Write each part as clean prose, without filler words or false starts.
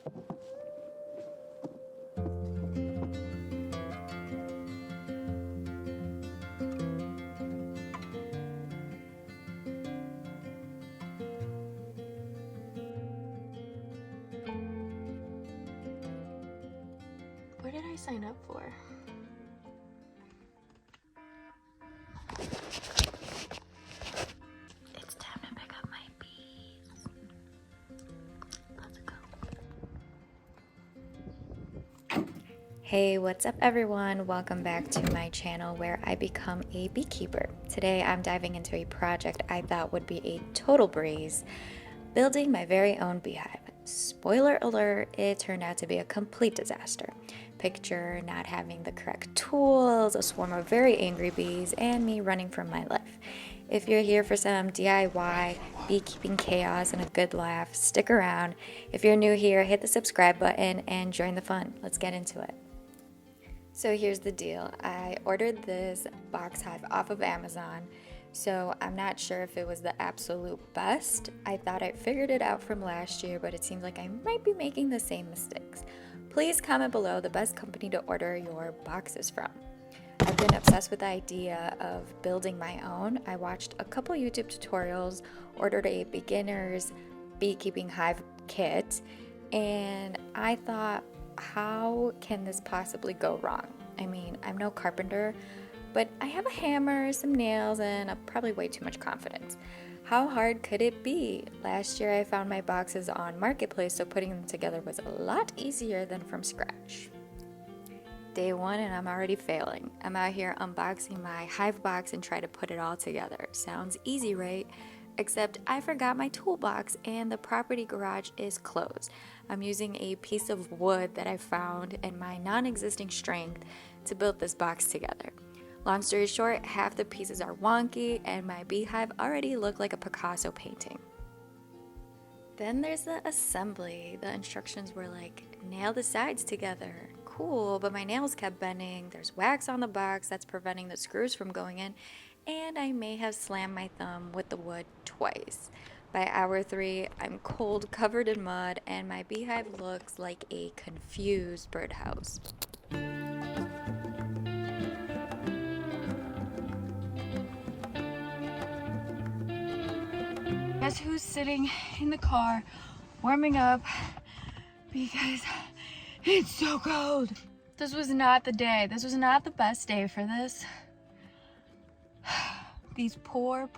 What did I sign up for? It's time to pick up my bees. Let's go. Hey, what's up everyone? Welcome back to my channel where I become a beekeeper. Today I'm diving into a project I thought would be a total breeze, building my very own beehive. Spoiler alert, it turned out to be a complete disaster. Picture not having the correct tools, a swarm of very angry bees, and me running for my life. If you're here for some DIY, beekeeping chaos, and a good laugh, stick around. If you're new here, hit the subscribe button and join the fun. Let's get into it. So here's the deal. I ordered this box hive off of Amazon, so I'm not sure if it was the absolute best. I thought I figured it out from last year, but it seems like I might be making the same mistakes. Please comment below the best company to order your boxes from. I've been obsessed with the idea of building my own. I watched a couple YouTube tutorials, ordered a beginner's beekeeping hive kit, and I thought, how can this possibly go wrong? I mean, I'm no carpenter, but I have a hammer, some nails, and probably way too much confidence. How hard could it be? Last year I found my boxes on Marketplace, so putting them together was a lot easier than from scratch. Day one and I'm already failing. I'm out here unboxing my hive box and try to put it all together. Sounds easy, right? Except I forgot my toolbox and the property garage is closed. I'm using a piece of wood that I found and my non-existing strength to build this box together. Long story short, half the pieces are wonky and my beehive already looked like a Picasso painting. Then there's the assembly. The instructions were like, nail the sides together. Cool, but my nails kept bending. There's wax on the box that's preventing the screws from going in, and I may have slammed my thumb with the wood twice. By hour 3, I'm cold, covered in mud, and my beehive looks like a confused birdhouse. Guess who's sitting in the car warming up because it's so cold. This was not the day. This was not the best day for this. These poor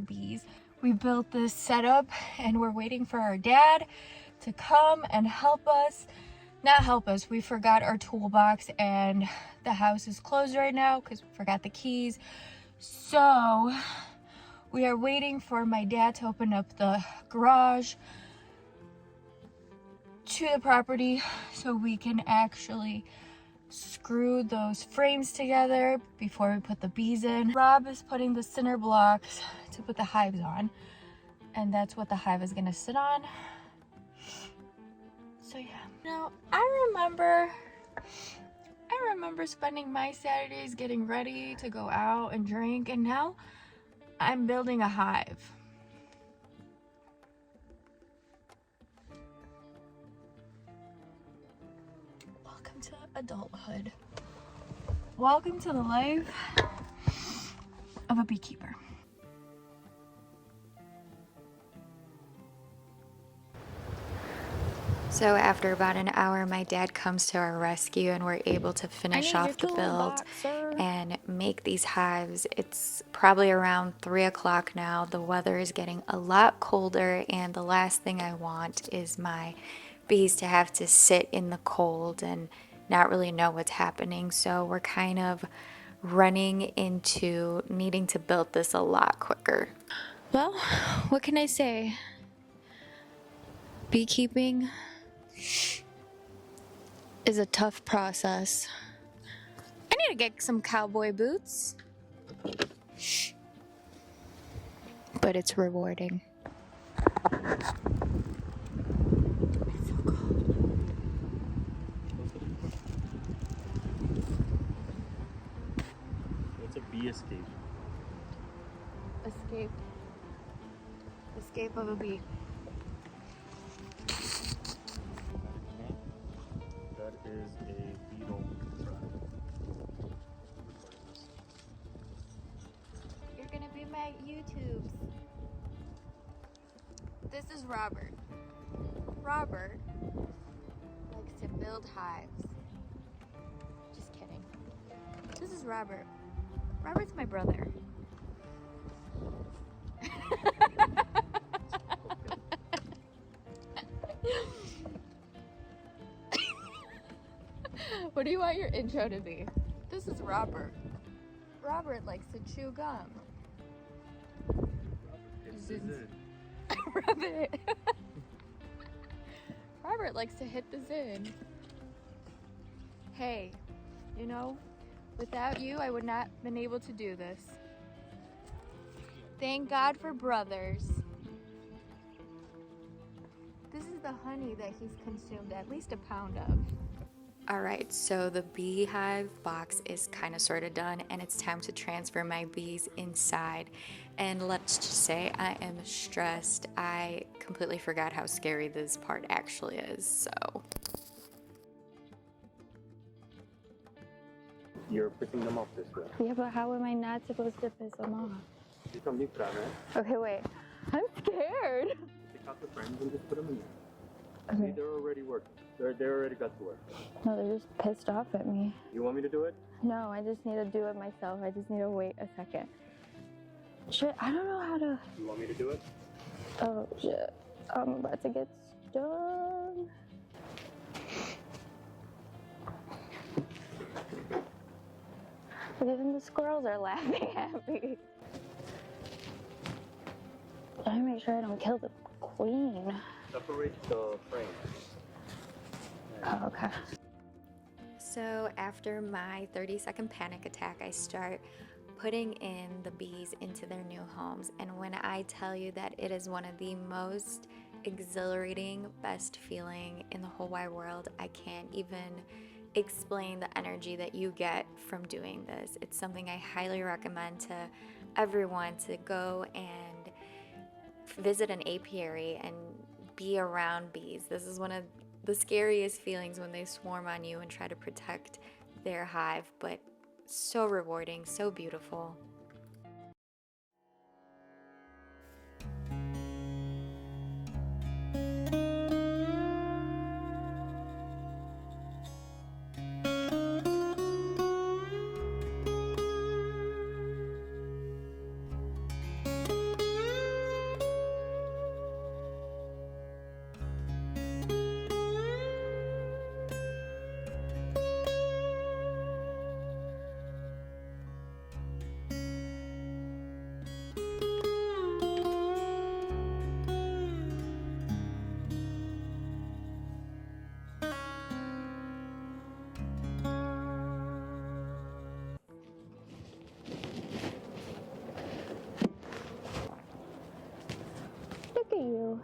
bees. We built this setup and we're waiting for our dad to come and help us. Not help us, we forgot our toolbox and the house is closed right now because we forgot the keys. So we are waiting for my dad to open up the garage to the property so we can actually screw those frames together before we put the bees in. Rob is putting the center blocks to put the hives on, and that's what the hive is gonna sit on. So yeah. Now I remember spending my Saturdays getting ready to go out and drink, and now I'm building a hive. Welcome to adulthood. Welcome to the life of a beekeeper. So after about an hour, my dad comes to our rescue and we're able to finish off the build and make these hives. It's probably around 3 o'clock now. The weather is getting a lot colder and the last thing I want is my bees to have to sit in the cold and not really know what's happening. So we're kind of running into needing to build this a lot quicker. Well, what can I say? Beekeeping is a tough process. I need to get some cowboy boots. But it's rewarding. What's a bee escape? Escape of a bee. is a beetle trap. Recording this. You're gonna be my YouTubes. This is Robert. Robert likes to build hives. Just kidding. This is Robert. Robert's my brother. What do you want your intro to be? This is Robert. Robert likes to chew gum. Robert. Robert likes to hit the zin. Hey, you know, without you, I would not have been able to do this. Thank God for brothers. This is the honey that he's consumed at least a pound of. All right, so the beehive box is kind of sort of done, and it's time to transfer my bees inside. And let's just say I am stressed. I completely forgot how scary this part actually is, so. You're picking them up this way. Yeah, but how am I not supposed to piss them off? You can leave that, right? Okay, wait. I'm scared. Take out the frames and just put them in there. Okay. See, they're already working. They already got to work. No, they're just pissed off at me. You want me to do it? No, I just need to do it myself. I just need to wait a second. Shit, I don't know how to... You want me to do it? Oh, shit. I'm about to get stung. Even the squirrels are laughing at me. I gotta make sure I don't kill the queen. Separate the frames. Oh, okay. So after my 30-second panic attack, I start putting in the bees into their new homes. And when I tell you that it is one of the most exhilarating, best feeling in the whole wide world, I can't even explain the energy that you get from doing this. It's something I highly recommend to everyone to go and visit an apiary and be around bees. This is one of the scariest feelings when they swarm on you and try to protect their hive, but so rewarding, so beautiful. Look at you.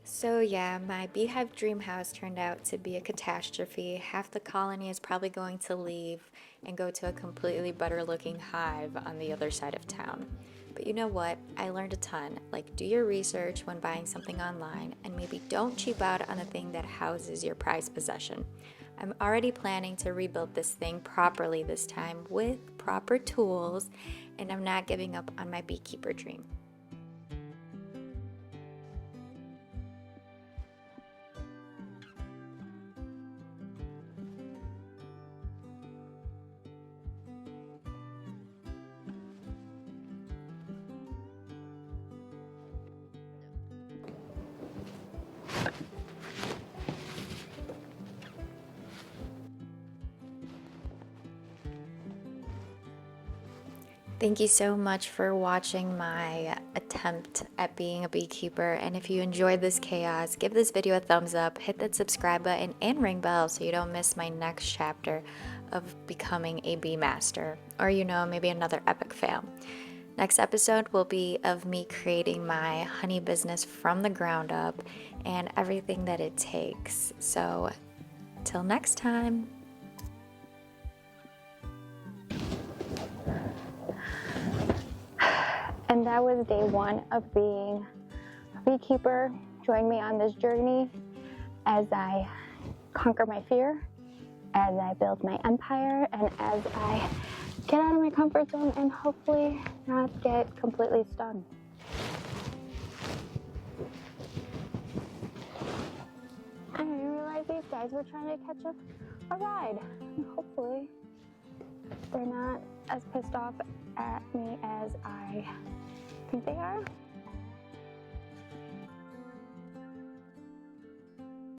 So yeah, my beehive dream house turned out to be a catastrophe. Half the colony is probably going to leave and go to a completely better looking hive on the other side of town. But you know what? I learned a ton. Like, do your research when buying something online, and maybe don't cheap out on a thing that houses your prized possession. I'm already planning to rebuild this thing properly this time with proper tools, and I'm not giving up on my beekeeper dream. Thank you so much for watching my attempt at being a beekeeper, and if you enjoyed this chaos, give this video a thumbs up, hit that subscribe button and ring bell so you don't miss my next chapter of becoming a bee master, or maybe another epic fail. Next episode will be of me creating my honey business from the ground up and everything that it takes. So till next time. that was day one of being a beekeeper. Join me on this journey as I conquer my fear, as I build my empire, and as I get out of my comfort zone and hopefully not get completely stung. I didn't realize these guys were trying to catch a ride. Hopefully they're not as pissed off at me as I think they are.